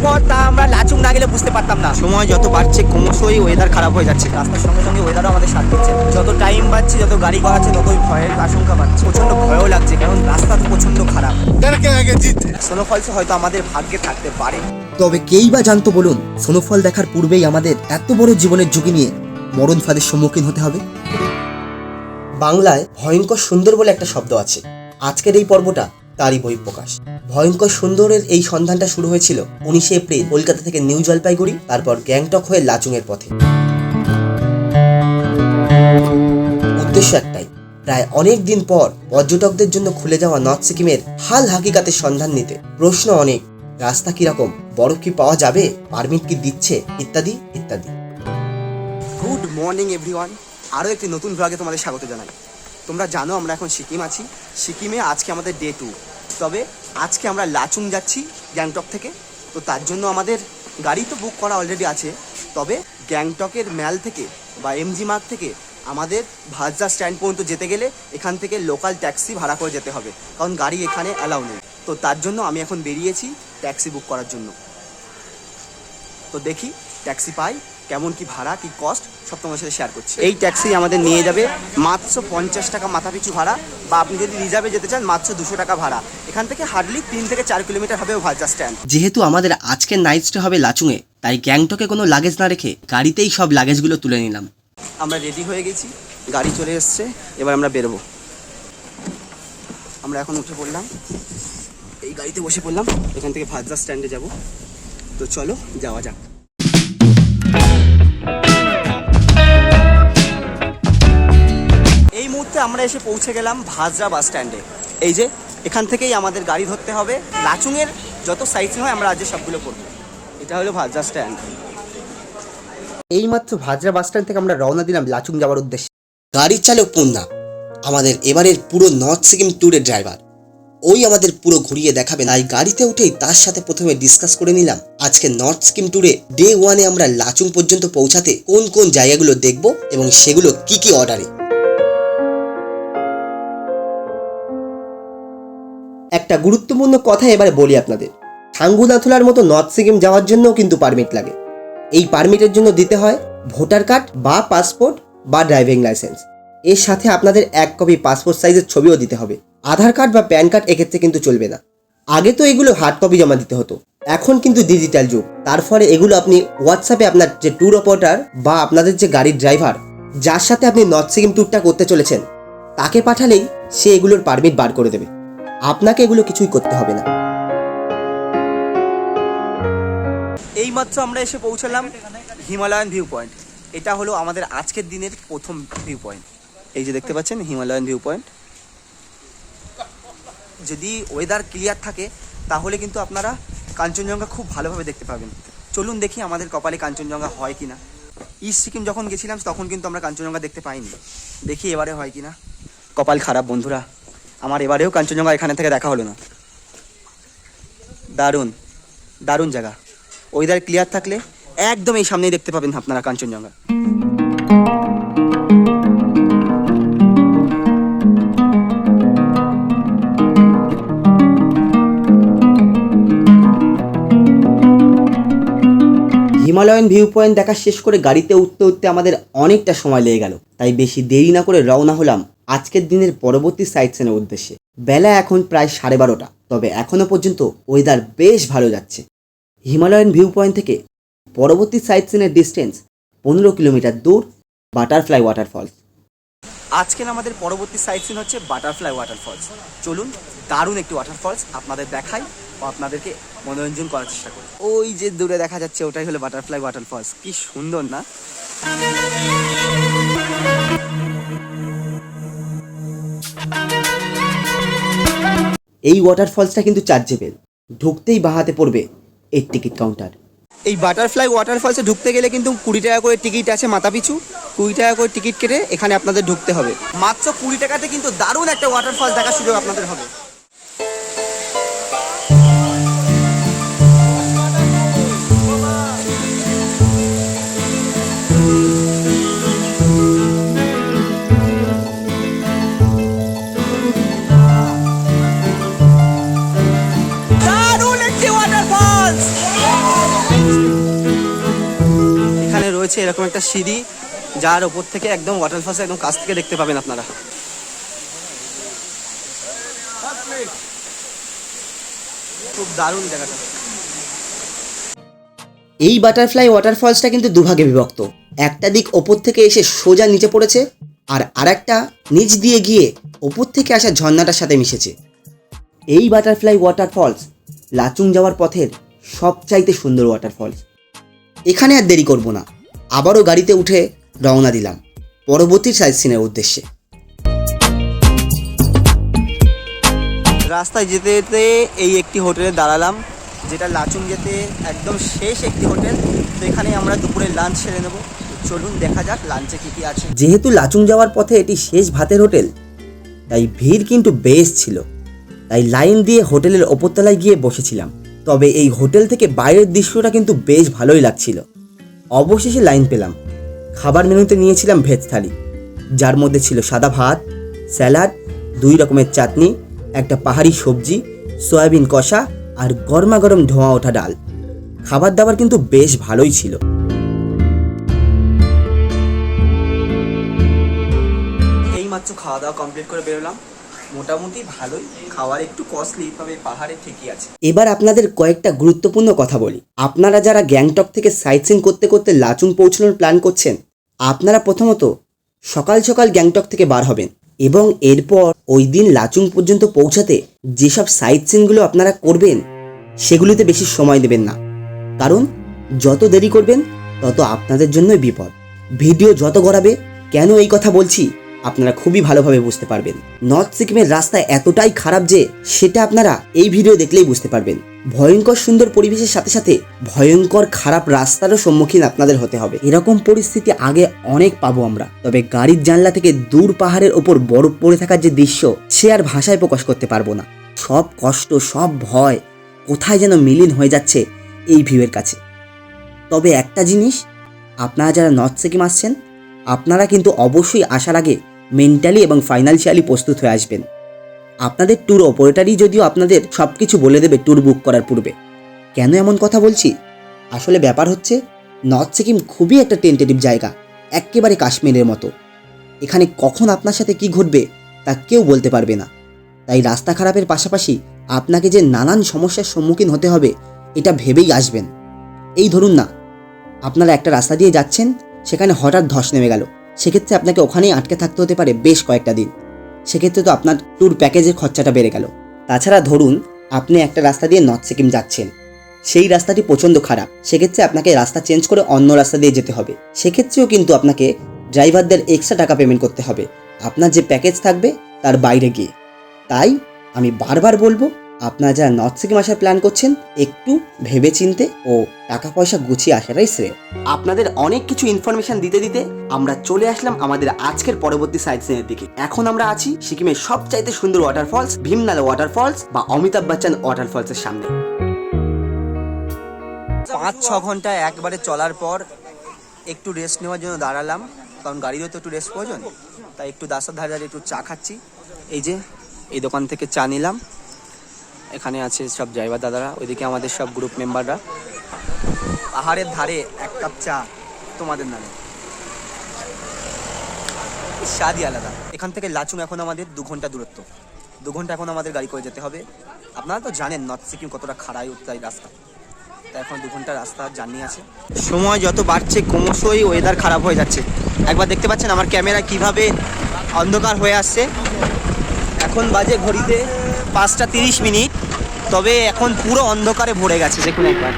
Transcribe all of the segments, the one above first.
পর তা আমরা লাচুং না গেলে বুঝতে পারতাম না। সময় যত বাড়ছে ক্রমশই ওয়েদার খারাপ হয়ে যাচ্ছে, রাস্তার সঙ্গে সঙ্গে ওয়েদারও আমাদের সাথ দিচ্ছে। যত টাইম বাড়ছে, যত গাড়ি বাড়ছে, ততই ভয়ের আশঙ্কা বাড়ছে। প্রচন্ড ভয়ও লাগছে, কারণ রাস্তা তো প্রচন্ড খারাপ। স্নোফলস হয়তো আমাদের ভাগ্যে থাকতে পারে। তবে কেই বা জানতো বলুন, স্নোফল দেখার পূর্বেই আমাদের এত বড় জীবনের ঝুঁকি নিয়ে মরণ ফাঁদের সম্মুখীন হতে হবে। বাংলায় ভয়ঙ্কর সুন্দর বলে একটা শব্দ আছে। আজকের এই পর্বটা তারই বহিঃপ্রকাশ। ভয়ঙ্কর সুন্দরের এই সন্ধানটা শুরু হয়েছিল 19শে এপ্রিল কলকাতা থেকে নিউ জলপাইগুড়ি, তারপর গ্যাংটক হয়ে লাচুংয়ের পথে। উদ্দেশ্য একটাই, প্রায় অনেক দিন পর পর্যটকদের জন্য খুলে যাওয়া নর্থ সিকিমের হাল হাকিকাতের সন্ধান নিতে। প্রশ্ন অনেক, রাস্তা কিরকম, বরফ কি পাওয়া যাবে, পারমিট কি দিচ্ছে, ইত্যাদি ইত্যাদি। গুড মর্নিং এভরিওয়ান, আরও একটি নতুন ব্লগে তোমাদের স্বাগত জানাই। তোমরা জানো আমরা এখন সিকিম আছি। সিকিমে আজকে আমাদের ডে 2। তবে আজকে আমরা লাচুং যাচ্ছি গ্যাংটক থেকে। তো তার জন্য আমাদের গাড়ি তো বুক করা অলরেডি আছে। তবে গ্যাংটকের ম্যাল থেকে বা এমজি মার্গ থেকে আমাদের ভাজরা স্ট্যান্ড পর্যন্ত যেতে গেলে এখান থেকে লোকাল ট্যাক্সি ভাড়া করে যেতে হবে, কারণ গাড়ি এখানে অ্যালাউ নেই। তো তার জন্য আমি এখন বেরিয়েছি ট্যাক্সি বুক করার জন্য। তো দেখি ট্যাক্সি পাই, কেমন কি ভাড়া, কি কস্ট, সব তোমার সাথে শেয়ার করছি। এই ট্যাক্সি আমাদের নিয়ে যাবে মাত্র 50 টাকা মাথা পিছু ভাড়া, বা আপনি যদি রিজার্ভে যেতে চান মাত্র 200 টাকা ভাড়া। এখান থেকে হার্ডলি 3 থেকে 4 কিলোমিটার হবে ভাজরা স্ট্যান্ড। যেহেতু আমাদের আজকের নাইট স্টে হবে লাচুংয়ে, তাই গ্যাংটকে কোনো লাগেজ না রেখে গাড়িতেই সব লাগেজগুলো তুলে নিলাম। আমরা রেডি হয়ে গেছি, গাড়ি চলে এসছে, এবার আমরা বেরোবো। আমরা এখন উঠে পড়লাম, এই গাড়িতে বসে পড়লাম, এখান থেকে ভাজরা স্ট্যান্ডে যাব। তো চলো যাওয়া যাক। এই মুহূর্তে আমরা এসে পৌঁছে গেলাম ভাজরা বাস স্ট্যান্ডে। এই যে এখান থেকেই আমাদের গাড়ি ধরতে হবে। লাচুংয়ের যত সাইটসিং হয় আমরা আজকে সবগুলো করবো। এটা হলো ভাজরা স্ট্যান্ড। এইমাত্র ভাজরা বাস স্ট্যান্ড থেকে আমরা রওনা দিলাম লাচুং যাওয়ার উদ্দেশ্যে। গাড়ির চালক পূর্ণা আমাদের এবারের পুরো নর্থ সিকিম ট্যুরের ড্রাইভার। ওই আমাদের পুরো ঘুরিয়ে দেখাবে। তাই গাড়িতে উঠেই তার সাথে প্রথমে ডিসকাস করে নিলাম আজকে নর্থ সিকিম ট্যুরে ডে 1-এ আমরা লাচুং পর্যন্ত পৌঁছাতে কোন কোন জায়গাগুলো দেখব এবং সেগুলো কি কি অর্ডারে। একটা গুরুত্বপূর্ণ কথা এবারে বলি আপনাদের। থাঙ্গুনাথুলার মতো নর্থ সিকিম যাওয়ার জন্যও কিন্তু পারমিট লাগে। এই পারমিটের জন্য দিতে হয় ভোটার কার্ড বা পাসপোর্ট বা ড্রাইভিং লাইসেন্স। এর সাথে আপনাদের 1 কপি পাসপোর্ট সাইজের ছবিও দিতে হবে। আধার কার্ড বা প্যান কার্ড এক্ষেত্রে কিন্তু চলবে না। আগে তো এগুলো হার্ড কপি জমা দিতে হতো, এখন কিন্তু ডিজিটাল যুগ। তার ফলে এগুলো আপনি হোয়াটসঅ্যাপে আপনার যে ট্যুর অপারেটর বা আপনাদের যে গাড়ির ড্রাইভার, যার সাথে আপনি নর্থ সিকিম ট্যুরটা করতে চলেছেন, তাকে পাঠালেই সে এগুলোর পারমিট বার করে দেবে। আপনাকে এগুলো কিছুই করতে হবে না। এইমাত্র আমরা এসে পৌঁছালাম হিমালয়ান ভিউ পয়েন্ট। এটা হলো আমাদের আজকের দিনের প্রথম ভিউ পয়েন্ট। এই যে দেখতে পাচ্ছেন হিমালয়ান ভিউ পয়েন্ট। যদি ওয়েদার ক্লিয়ার থাকে তাহলে কিন্তু আপনারা কাঞ্চনজঙ্ঘা খুব ভালোভাবে দেখতে পাবেন। চলুন দেখি আমাদের কপালে কাঞ্চনজঙ্ঘা হয় কিনা। ইস্ট সিকিম যখন গেছিলাম তখন কিন্তু আমরা কাঞ্চনজঙ্ঘা দেখতে পাইনি। দেখি এবারে হয় কিনা। কপাল খারাপ বন্ধুরা, আমার এবারেও কাঞ্চনজঙ্ঘা এখানে থেকে দেখা হলো না। দারুণ দারুণ জায়গা। ওয়েদার ক্লিয়ার থাকলে একদম এই সামনেই দেখতে পাবেন আপনারা কাঞ্চনজঙ্ঘা। হিমালয়ান ভিউ পয়েন্ট দেখা শেষ করে গাড়িতে উঠতে উঠতে আমাদের অনেকটা সময় লেগে গেল। তাই বেশি দেরি না করে রওনা হলাম আজকের দিনের পরবর্তী সাইট সিনের উদ্দেশ্যে। বেলা এখন প্রায় 12:30। তবে এখনো পর্যন্ত ওয়েদার বেশ ভালো যাচ্ছে। হিমালয়ান ভিউ পয়েন্ট থেকে পরবর্তী সাইট সিনের ডিস্টেন্স 15 কিলোমিটার দূর বাটারফ্লাই ওয়াটারফলস। আজকের আমাদের পরবর্তী সাইট সিন হচ্ছে বাটারফ্লাই ওয়াটারফলস। চলুন দারুণ একটি ওয়াটারফলস আপনাদের দেখাই ও আপনাদেরকে মনোরঞ্জন করার চেষ্টা করি। ওই যে দূরে দেখা যাচ্ছে ওটাই হলো বাটারফ্লাই ওয়াটারফলস। কি সুন্দর না? এই ওয়াটারফলসটা কিন্তু চার্জেবল। ঢুকতেই বাহাতে পড়বে এর টিকিট কাউন্টার। এই বাটারফ্লাই ওয়াটারফলসে ঢুকতে গেলে কিন্তু 20 টাকা করে টিকিট আছে মাথা পিছু। 20 টাকা করে টিকিট কেটে এখানে আপনাদের ঢুকতে হবে। মাত্র 20 টাকাতে কিন্তু দারুণ একটা ওয়াটারফলস দেখার সুযোগ আপনাদের হবে। দারুণ একটি ওয়াটারফলস। রয়েছে এরকম একটা সিঁড়ি, যার ওপর থেকে একদম ওয়াটারফলস একদম কাছ থেকে দেখতে পাবেন আপনারা। খুব দারুণ জায়গাটা। এই বাটারফ্লাই ওয়াটারফলসটা কিন্তু দুভাগে বিভক্ত। একটা দিক ওপর থেকে এসে সোজা নিচে পড়েছে, আর আরেকটা নিচ দিয়ে গিয়ে ওপর থেকে আসা ঝর্ণাটার সাথে মিশেছে। এই বাটারফ্লাই ওয়াটারফলস লাচুং যাওয়ার পথের সবচাইতে সুন্দর ওয়াটারফলস। এখানে আর দেরি করব না, আবারও গাড়িতে উঠে রওনা দিলাম পরবর্তী সাইট সিনের উদ্দেশ্যে। রাস্তায় যেতে যেতে এই একটি হোটেলে দাঁড়ালাম, যেটা লাচুং যেতে একদম শেষ একটি হোটেল। তো এখানে আমরা দুপুরে লাঞ্চ সেরে নেবো। চলুন দেখা যাক লাঞ্চে কী কী আছে। যেহেতু লাচুং যাওয়ার পথে এটি শেষ ভাতের হোটেল, তাই ভিড় কিন্তু বেশ ছিল। তাই লাইন দিয়ে হোটেলের ওপরতলায় গিয়ে বসেছিলাম। তবে এই হোটেল থেকে বাইরের দৃশ্যটা কিন্তু বেশ ভালোই লাগছিল। অবশেষে লাইন পেলাম। খাবার মেনুতে নিয়েছিলাম ভেজ থালি, যার মধ্যে ছিল সাদা ভাত, স্যালাড, 2 রকমের চাটনি, একটা পাহাড়ি সবজি, সয়াবিন কষা আর গরমা গরম ধোঁয়া ওঠা ডাল। খাবার দাবার কিন্তু বেশ ভালোই ছিল। এইমাত্র খাওয়া দাওয়া কমপ্লিট করে বেরোলাম। মোটামুটি ভালোই, খাওয়ার একটু কস্টলি, তবে পাহাড়ে ঠিকই আছে। এবার আপনাদের কয়েকটা গুরুত্বপূর্ণ কথা বলি। আপনারা যারা গ্যাংটক থেকে সাইট সিন করতে করতে লাচুং পৌঁছানোর প্ল্যান করছেন, আপনারা প্রথমত সকাল সকাল গ্যাংটক থেকে বার হবেন এবং এরপর ওই দিন লাচুং পর্যন্ত পৌঁছাতে যেসব সাইট সিনগুলো আপনারা করবেন সেগুলিতে বেশি সময় দেবেন না, কারণ যত দেরি করবেন তত আপনাদের জন্যই বিপদ। ভিডিও যত গড়াবে, কেন এই কথা বলছি আপনারা খুবই ভালোভাবে বুঝতে পারবেন। নর্থ সিকিমের রাস্তা এতটাই খারাপ যে সেটা আপনারা এই ভিডিও দেখলেই বুঝতে পারবেন। ভয়ঙ্কর সুন্দর পরিবেশের সাথে সাথে ভয়ঙ্কর খারাপ রাস্তারও সম্মুখীন আপনাদের হতে হবে। এরকম পরিস্থিতি আগে অনেক পাবো আমরা, তবে গাড়ির জানলা থেকে দূর পাহাড়ের ওপর বরফ পড়ে থাকার যে দৃশ্য, সে আর ভাষায় প্রকাশ করতে পারবো না। সব কষ্ট, সব ভয় কোথায় যেন মিলিন হয়ে যাচ্ছে এই ভিউয়ের কাছে। তবে একটা জিনিস, আপনারা যারা নর্থ সিকিম আসছেন, আপনারা কিন্তু অবশ্যই আসার আগে মেন্টালি এবং ফাইন্যান্সিয়ালি প্রস্তুত হয়ে আসবেন। আপনাদের ট্যুর অপারেটরই যদিও আপনাদের সব কিছু বলে দেবে ট্যুর বুক করার পূর্বে। কেন এমন কথা বলছি? আসলে ব্যাপার হচ্ছে, নর্থ সিকিম খুবই একটা টেন্টেটিভ জায়গা, একেবারে কাশ্মীরের মতো। এখানে কখন আপনার সাথে কি ঘটবে তা কেউ বলতে পারবে না। তাই রাস্তা খারাপের পাশাপাশি আপনাকে যে নানান সমস্যার সম্মুখীন হতে হবে এটা ভেবেই আসবেন। এই ধরুন না, আপনারা একটা রাস্তা দিয়ে যাচ্ছেন, সেখানে হঠাৎ ধস নেমে গেল, সেক্ষেত্রে আপনাকে ওখানেই আটকে থাকতে হতে পারে বেশ কয়েকটা দিন। সেক্ষেত্রে তো আপনার ট্যুর প্যাকেজের খরচাটা বেড়ে গেল। তাছাড়া ধরুন আপনি একটা রাস্তা দিয়ে নর্থ সিকিম যাচ্ছেন, সেই রাস্তাটি প্রচণ্ড খারাপ, সেক্ষেত্রে আপনাকে রাস্তা চেঞ্জ করে অন্য রাস্তা দিয়ে যেতে হবে। সেক্ষেত্রেও কিন্তু আপনাকে ড্রাইভারদের এক্সট্রা টাকা পেমেন্ট করতে হবে আপনার যে প্যাকেজ থাকবে তার বাইরে গিয়ে। তাই আমি বারবার বলবো, আপনারা যারা নর্থ সিকিম আসার প্ল্যান করছেন, একটু ভেবেচিন্তে ও টাকা পয়সা গুছিয়ে আসাটাই শ্রেয়। আপনাদের অনেক কিছু ইনফরমেশন দিতে দিতে আমরা চলে আসলাম আমাদের আজকের পরবর্তী সাইট সিনের দিকে। এখন আমরা আছি সিকিমের সবচাইতে সুন্দর ওয়াটারফলস ভীমনালা ওয়াটারফলস বা অমিতাভ বচ্চন ওয়াটারফলসের সামনে। 5-6 ঘন্টা একবারে চলার পর একটু রেস্ট নেওয়ার জন্য দাঁড়ালাম, কারণ গাড়িরও তো একটু রেস্ট প্রয়োজন। তাই একটু রাস্তার ধারে ধারে একটু চা খাচ্ছি। এই যে এই দোকান থেকে চা নিলাম। এখানে আছে সব ড্রাইভার দাদারা, ওইদিকে আমাদের সব গ্রুপ মেম্বাররা। পাহাড়ের ধারে 1 কাপ চা তোমাদের নামে, স্বাদই আলাদা। এখান থেকে লাচুং এখন আমাদের 2 ঘন্টা দূরত্ব। 2 ঘন্টা এখন আমাদের গাড়ি করে যেতে হবে। আপনারা তো জানেন নর্থ সিকিম কতটা খাড়াই উঠতাই রাস্তা, তাই এখন 2 ঘন্টা রাস্তার জার্নি আছে। সময় যত বাড়ছে ক্রমশই ওয়েদার খারাপ হয়ে যাচ্ছে। একবার দেখতে পাচ্ছেন আমার ক্যামেরা কিভাবে অন্ধকার হয়ে আসছে। এখন বাজে ঘড়িতে 5:30, তবে এখন পুরো অন্ধকারে ভরে গেছে। দেখুন একবার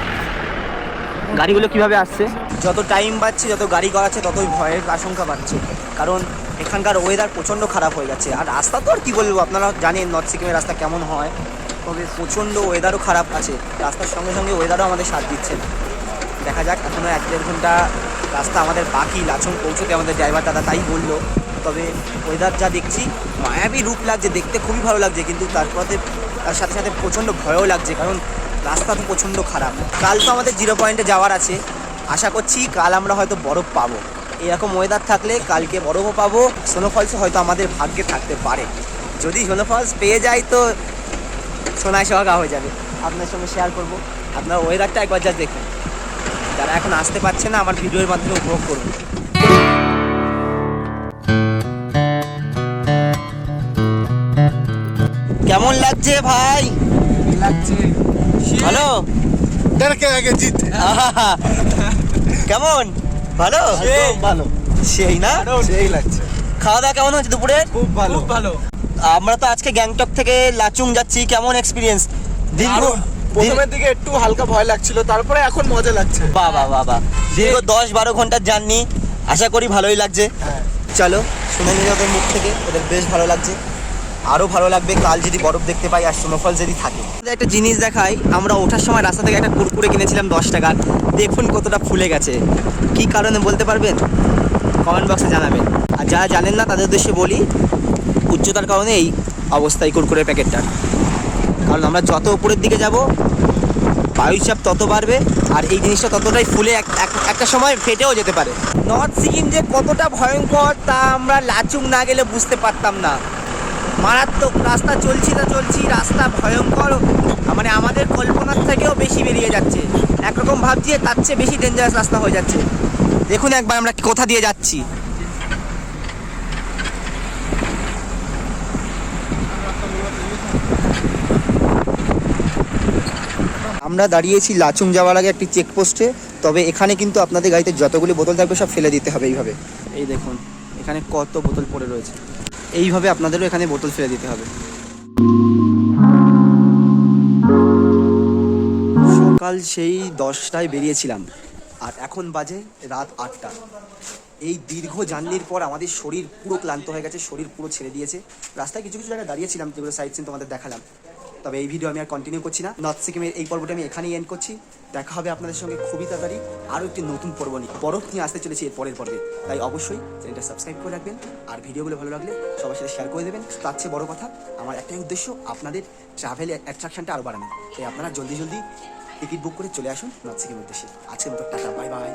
গাড়িগুলো কিভাবে আসছে। যত টাইম বাড়ছে, যত গাড়ি গড়াচ্ছে, ততই ভয়ের আশঙ্কা বাড়ছে, কারণ এখানকার ওয়েদার প্রচণ্ড খারাপ হয়ে যাচ্ছে। আর রাস্তা তো আর কী বলবো, আপনারা জানেন নর্থ সিকিমের রাস্তা কেমন হয়, তবে প্রচণ্ড ওয়েদারও খারাপ আছে। রাস্তার সঙ্গে সঙ্গে ওয়েদারও আমাদের সাথ দিচ্ছে। দেখা যাক, এখনও 1-1.5 ঘন্টা রাস্তা আমাদের বাকি লাচুং পৌঁছতে, আমাদের ড্রাইভার দাদা তাই বললো। তবে ওয়েদার যা দেখছি মায়াবী রূপ লাগছে, দেখতে খুবই ভালো লাগছে, কিন্তু তার সাথে সাথে প্রচণ্ড ভয়ও লাগছে, কারণ রাস্তা তো প্রচণ্ড খারাপ। কাল তো আমাদের 0 পয়েন্টে যাওয়ার আছে, আশা করছি কাল আমরা হয়তো বরফ পাবো। এরকম ওয়েদার থাকলে কালকে বরফও পাবো, স্নোফলসও হয়তো আমাদের ভাগ্যে থাকতে পারে। যদি স্নোফলস পেয়ে যাই তো সোনায় সোহাগা হয়ে যাবে, আপনার সঙ্গে শেয়ার করবো। আপনার ওয়েদারটা একবার যা দেখুন, যারা এখন আসতে পারছে না আমার ভিডিওর মাধ্যমে উপভোগ করুন। কেমন লাগছে ভাই? লাগছে ভালো? আগে জিত আহা! কেমন? ভালো? ভালো সেই না? সেই লাগছে খাওয়া দাওয়া কেমন হচ্ছে দুপুরে? খুব ভালো ভালো আমরা তো আজকে গ্যাংটক থেকে লাচুং যাচ্ছি, কেমন এক্সপিরিয়েন্স? দীর্ঘ প্রথমের দিকে একটু হালকা ভয় লাগছিল, তারপরে এখন মজা লাগছে। বাবা বাবা, দীর্ঘ 10-12 ঘন্টার জার্নি, আশা করি ভালোই লাগছে। হ্যাঁ চলো শুনে নিই ওদের মুখ থেকে, ওদের বেশ ভালো লাগছে। আরও ভালো লাগবে কাল যদি বরফ দেখতে পাই আর স্নোফল যদি থাকে। একটা জিনিস দেখাই, আমরা ওঠার সময় রাস্তা থেকে একটা কুরকুরে কিনেছিলাম 10 টাকার, দেখুন কতটা ফুলে গেছে। কি কারণে বলতে পারবেন? কমেন্ট বক্সে জানাবেন। আর যারা জানেন না তাদের উদ্দেশ্যে বলি, উচ্চতার কারণে এই অবস্থা এই কুরকুরের প্যাকেটটার। কারণ আমরা যত উপরের দিকে যাব বায়ুচাপ তত বাড়বে আর এই জিনিসটা ততটাই ফুলে একটা সময় ফেটেও যেতে পারে। নর্থ সিকিম যে কতটা ভয়ঙ্কর তা আমরা লাচুং না গেলে বুঝতে পারতাম না। মারাত্মক রাস্তা, চলছি রাস্তা ভয়ঙ্কর, মানে আমাদের কল্পনার থেকেও বেশি বেরিয়ে যাচ্ছে। একরকম ভাবছি তার চেয়ে বেশি ডেঞ্জারাস রাস্তা হয়ে যাচ্ছে। দেখুন একবার আমরা কোথা দিয়ে যাচ্ছি। আমরা দাঁড়িয়েছি লাচুং যাওয়ার আগে একটি চেকপোস্টে। তবে এখানে কিন্তু আপনাদের গাড়িতে যতগুলি বোতল থাকবে সব ফেলে দিতে হবে এইভাবে। এই দেখুন এখানে কত বোতল পড়ে রয়েছে, এইভাবে আপনাদেরও এখানে বোতল ফেলে দিতে হবে। সকাল সেই 10টায় বেরিয়েছিলাম আর এখন বাজে রাত 8টা। এই দীর্ঘ জার্নির পর আমাদের শরীর পুরো ক্লান্ত হয়ে গেছে, শরীর পুরো ছেড়ে দিয়েছে। রাস্তায় কিছু কিছু জায়গায় দাঁড়িয়েছিলাম, যেগুলো সাইট সিন তোমাদের দেখালাম। তবে এই ভিডিও আমি আর কন্টিনিউ করছি না, নর্থ সিকিমের এই পর্বটা আমি এখানেই এন্ড করছি। দেখা হবে আপনাদের সঙ্গে খুবই তাড়াতাড়ি আরও একটি নতুন পর্ব নিয়ে। বরফ নিয়ে আসতে চলেছি এর পরের পর্বে, তাই অবশ্যই চ্যানেলটা সাবস্ক্রাইব করে রাখবেন আর ভিডিওগুলো ভালো লাগলে সবার সাথে শেয়ার করে দেবেন। তার চেয়ে বড় কথা, আমার একটাই উদ্দেশ্য আপনাদের ট্রাভেল অ্যাট্রাকশনটা আরও বাড়ানো। তাই আপনারা জলদি টিকিট বুক করে চলে আসুন নর্থ সিকিমের উদ্দেশ্যে। আজকের মতো টাটা, বাই বাই।